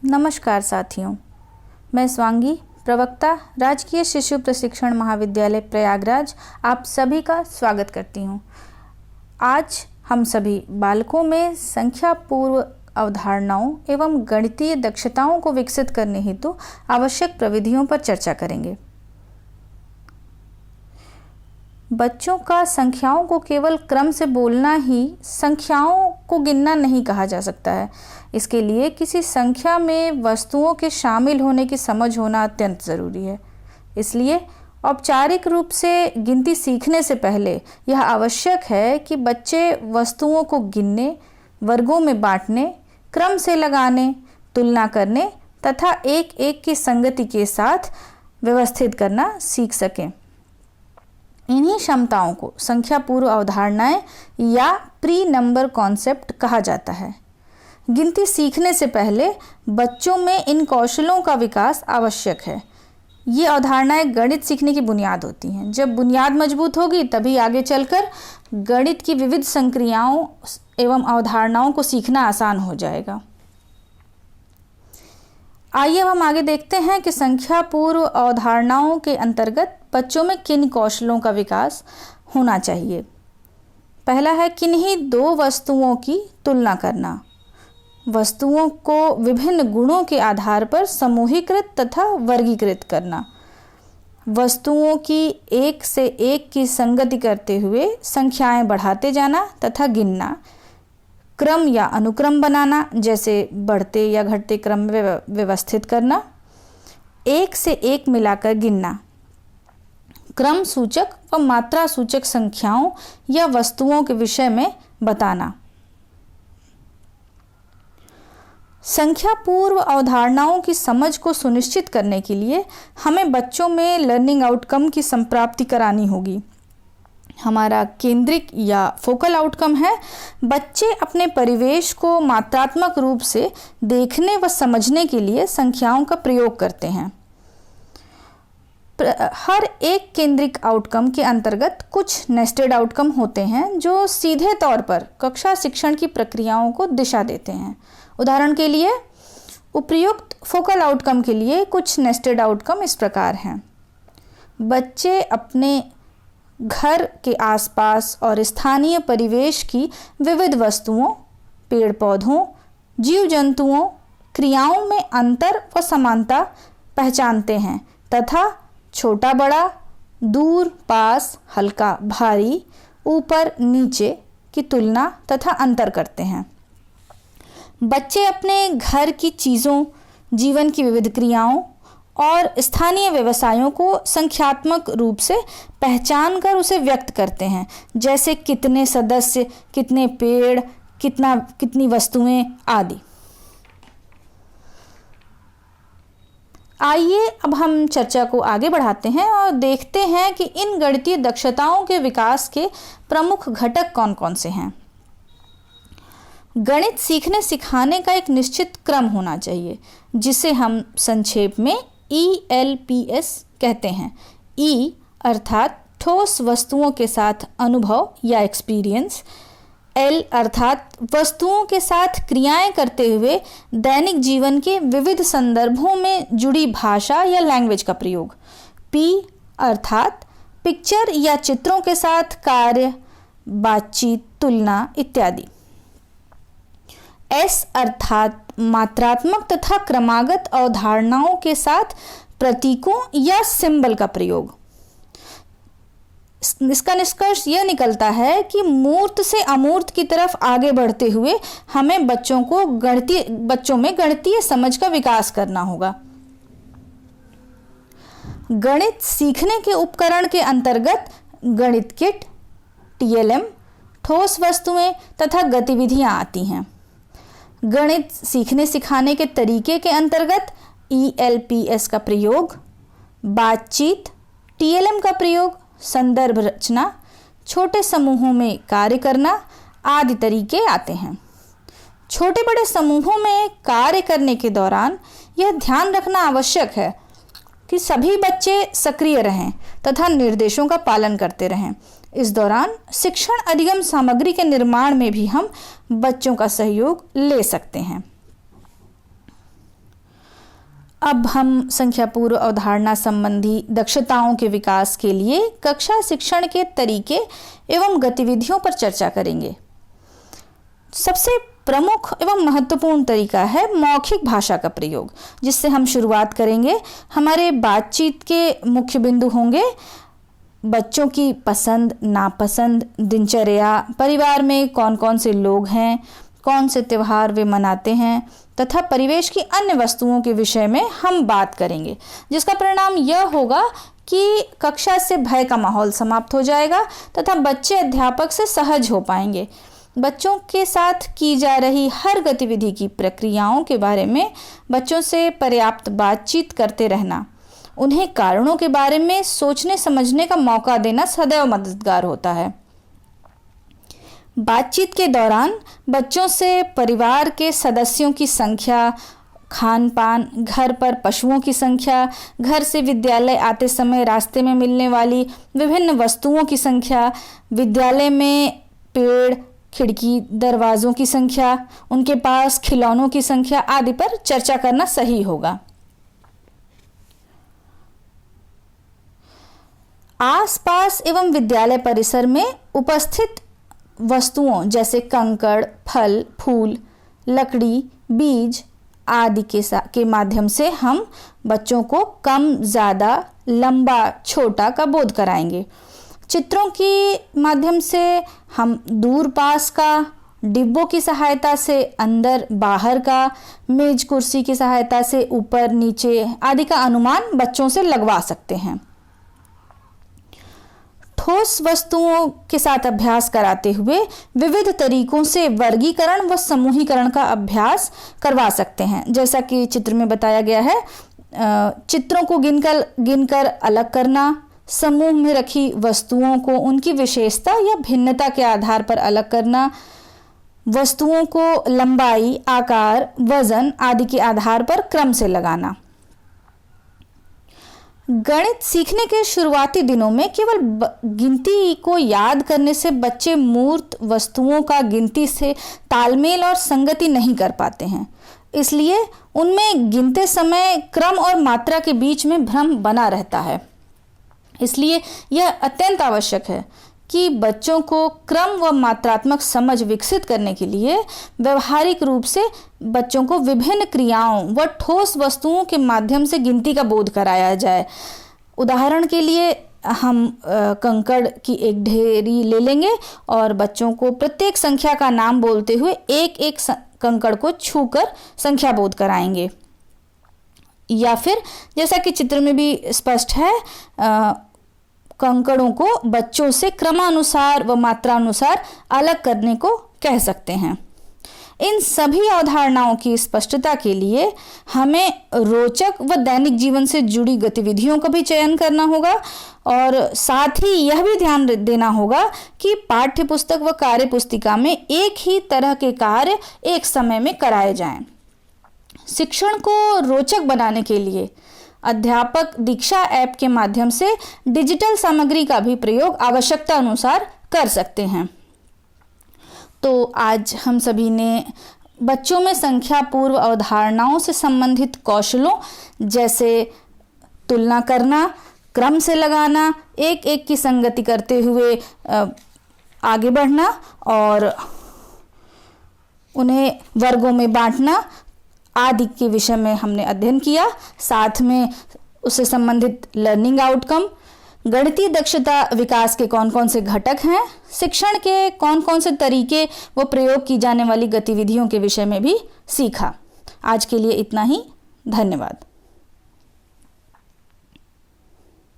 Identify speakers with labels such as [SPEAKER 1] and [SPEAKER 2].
[SPEAKER 1] नमस्कार साथियों, मैं स्वांगी, प्रवक्ता, राजकीय शिशु प्रशिक्षण महाविद्यालय प्रयागराज आप सभी का स्वागत करती हूँ। आज हम सभी बालकों में संख्या पूर्व अवधारणाओं एवं गणितीय दक्षताओं को विकसित करने हेतु आवश्यक प्रविधियों पर चर्चा करेंगे। बच्चों का संख्याओं को केवल क्रम से बोलना ही संख्याओं को गिनना नहीं कहा जा सकता है। इसके लिए किसी संख्या में वस्तुओं के शामिल होने की समझ होना अत्यंत ज़रूरी है। इसलिए औपचारिक रूप से गिनती सीखने से पहले यह आवश्यक है कि बच्चे वस्तुओं को गिनने, वर्गों में बांटने, क्रम से लगाने, तुलना करने तथा एक एक की संगति के साथ व्यवस्थित करना सीख सकें। इन्हीं क्षमताओं को संख्या पूर्व अवधारणाएं या प्री नंबर कॉन्सेप्ट कहा जाता है। गिनती सीखने से पहले बच्चों में इन कौशलों का विकास आवश्यक है। ये अवधारणाएं गणित सीखने की बुनियाद होती हैं। जब बुनियाद मजबूत होगी तभी आगे चलकर गणित की विविध संक्रियाओं एवं अवधारणाओं को सीखना आसान हो जाएगा। आइए हम आगे देखते हैं कि संख्या पूर्व अवधारणाओं के अंतर्गत बच्चों में किन कौशलों का विकास होना चाहिए। पहला है किन्हीं दो वस्तुओं की तुलना करना। वस्तुओं को विभिन्न गुणों के आधार पर समूहीकृत तथा वर्गीकृत करना। वस्तुओं की एक से एक की संगति करते हुए संख्याएं बढ़ाते जाना तथा गिनना। क्रम या अनुक्रम बनाना, जैसे बढ़ते या घटते क्रम में व्यवस्थित करना। एक से एक मिलाकर गिनना। क्रम सूचक व मात्रा सूचक संख्याओं या वस्तुओं के विषय में बताना। संख्या पूर्व अवधारणाओं की समझ को सुनिश्चित करने के लिए हमें बच्चों में लर्निंग आउटकम की संप्राप्ति करानी होगी। हमारा केंद्रिक या फोकल आउटकम है बच्चे अपने परिवेश को मात्रात्मक रूप से देखने व समझने के लिए संख्याओं का प्रयोग करते हैं। हर एक केंद्रिक आउटकम के अंतर्गत कुछ नेस्टेड आउटकम होते हैं जो सीधे तौर पर कक्षा शिक्षण की प्रक्रियाओं को दिशा देते हैं। उदाहरण के लिए उपर्युक्त फोकल आउटकम के लिए कुछ नेस्टेड आउटकम इस प्रकार हैं। बच्चे अपने घर के आसपास और स्थानीय परिवेश की विविध वस्तुओं, पेड़ पौधों, जीव जंतुओं, क्रियाओं में अंतर व समानता पहचानते हैं तथा छोटा बड़ा, दूर पास, हल्का भारी, ऊपर नीचे की तुलना तथा अंतर करते हैं। बच्चे अपने घर की चीज़ों, जीवन की विविध क्रियाओं और स्थानीय व्यवसायों को संख्यात्मक रूप से पहचान कर उसे व्यक्त करते हैं, जैसे कितने सदस्य, कितने पेड़, कितनी वस्तुएं आदि। आइए अब हम चर्चा को आगे बढ़ाते हैं और देखते हैं कि इन गणितीय दक्षताओं के विकास के प्रमुख घटक कौन कौन से हैं। गणित सीखने सिखाने का एक निश्चित क्रम होना चाहिए, जिसे हम संक्षेप में ELPS कहते हैं। E अर्थात ठोस वस्तुओं के साथ अनुभव या एक्सपीरियंस। L अर्थात वस्तुओं के साथ क्रियाएं करते हुए दैनिक जीवन के विविध संदर्भों में जुड़ी भाषा या लैंग्वेज का प्रयोग। P अर्थात पिक्चर या चित्रों के साथ कार्य, बातचीत, तुलना इत्यादि। S अर्थात मात्रात्मक तथा क्रमागत अवधारणाओं के साथ प्रतीकों या सिंबल का प्रयोग। इसका निष्कर्ष यह निकलता है कि मूर्त से अमूर्त की तरफ आगे बढ़ते हुए हमें बच्चों में गणितीय समझ का विकास करना होगा। गणित सीखने के उपकरण के अंतर्गत गणित किट, TLM, ठोस वस्तुएं तथा गतिविधियां आती हैं। गणित सीखने सिखाने के तरीके के अंतर्गत ELPS का प्रयोग, बातचीत, TLM का प्रयोग, संदर्भ रचना, छोटे समूहों में कार्य करना आदि तरीके आते हैं। छोटे बड़े समूहों में कार्य करने के दौरान यह ध्यान रखना आवश्यक है कि सभी बच्चे सक्रिय रहें तथा निर्देशों का पालन करते रहें। इस दौरान शिक्षण अधिगम सामग्री के निर्माण में भी हम बच्चों का सहयोग ले सकते हैं। अब हम संख्या पूर्व अवधारणा संबंधी दक्षताओं के विकास के लिए कक्षा शिक्षण के तरीके एवं गतिविधियों पर चर्चा करेंगे। सबसे प्रमुख एवं महत्वपूर्ण तरीका है मौखिक भाषा का प्रयोग, जिससे हम शुरुआत करेंगे। हमारे बातचीत के मुख्य बिंदु होंगे बच्चों की पसंद, नापसंद, दिनचर्या, परिवार में कौन कौन से लोग हैं, कौन से त्यौहार वे मनाते हैं तथा परिवेश की अन्य वस्तुओं के विषय में हम बात करेंगे, जिसका परिणाम यह होगा कि कक्षा से भय का माहौल समाप्त हो जाएगा तथा बच्चे अध्यापक से सहज हो पाएंगे। बच्चों के साथ की जा रही हर गतिविधि की प्रक्रियाओं के बारे में बच्चों से पर्याप्त बातचीत करते रहना, उन्हें कारणों के बारे में सोचने समझने का मौका देना सदैव मददगार होता है। बातचीत के दौरान बच्चों से परिवार के सदस्यों की संख्या, खान पान, घर पर पशुओं की संख्या, घर से विद्यालय आते समय रास्ते में मिलने वाली विभिन्न वस्तुओं की संख्या, विद्यालय में पेड़, खिड़की, दरवाज़ों की संख्या, उनके पास खिलौनों की संख्या आदि पर चर्चा करना सही होगा। आसपास एवं विद्यालय परिसर में उपस्थित वस्तुओं जैसे कंकड़, फल, फूल, लकड़ी, बीज आदि के माध्यम से हम बच्चों को कम, ज़्यादा, लंबा, छोटा का बोध कराएंगे। चित्रों के माध्यम से हम दूर पास का, डिब्बों की सहायता से अंदर बाहर का, मेज कुर्सी की सहायता से ऊपर नीचे आदि का अनुमान बच्चों से लगवा सकते हैं। ठोस वस्तुओं के साथ अभ्यास कराते हुए विविध तरीकों से वर्गीकरण व समूहीकरण का अभ्यास करवा सकते हैं, जैसा कि चित्र में बताया गया है। चित्रों को गिनकर अलग करना, समूह में रखी वस्तुओं को उनकी विशेषता या भिन्नता के आधार पर अलग करना, वस्तुओं को लंबाई, आकार, वजन आदि के आधार पर क्रम से लगाना। गणित सीखने के शुरुआती दिनों में केवल गिनती को याद करने से बच्चे मूर्त वस्तुओं का गिनती से तालमेल और संगति नहीं कर पाते हैं, इसलिए उनमें गिनते समय क्रम और मात्रा के बीच में भ्रम बना रहता है। इसलिए यह अत्यंत आवश्यक है कि बच्चों को क्रम व मात्रात्मक समझ विकसित करने के लिए व्यवहारिक रूप से बच्चों को विभिन्न क्रियाओं व ठोस वस्तुओं के माध्यम से गिनती का बोध कराया जाए। उदाहरण के लिए हम कंकड़ की एक ढेरी ले लेंगे और बच्चों को प्रत्येक संख्या का नाम बोलते हुए एक एक कंकड़ को छूकर संख्या बोध कराएंगे। या फिर जैसा कि चित्र में भी स्पष्ट है, कंकड़ों को बच्चों से क्रमानुसार व मात्रानुसार अलग करने को कह सकते हैं। इन सभी अवधारणाओं की स्पष्टता के लिए हमें रोचक व दैनिक जीवन से जुड़ी गतिविधियों का भी चयन करना होगा और साथ ही यह भी ध्यान देना होगा कि पाठ्य पुस्तक व कार्य पुस्तिका में एक ही तरह के कार्य एक समय में कराए जाएं। शिक्षण को रोचक बनाने के लिए अध्यापक दीक्षा ऐप के माध्यम से डिजिटल सामग्री का भी प्रयोग आवश्यकता अनुसार कर सकते हैं। तो आज हम सभी ने बच्चों में संख्या पूर्व अवधारणाओं से संबंधित कौशलों जैसे तुलना करना, क्रम से लगाना, एक एक की संगति करते हुए आगे बढ़ना और उन्हें वर्गों में बांटना आदि के विषय में हमने अध्ययन किया। साथ में उससे संबंधित लर्निंग आउटकम, गणितीय दक्षता विकास के कौन कौन से घटक हैं, शिक्षण के कौन कौन से तरीके व प्रयोग की जाने वाली गतिविधियों के विषय में भी सीखा। आज के लिए इतना ही। धन्यवाद।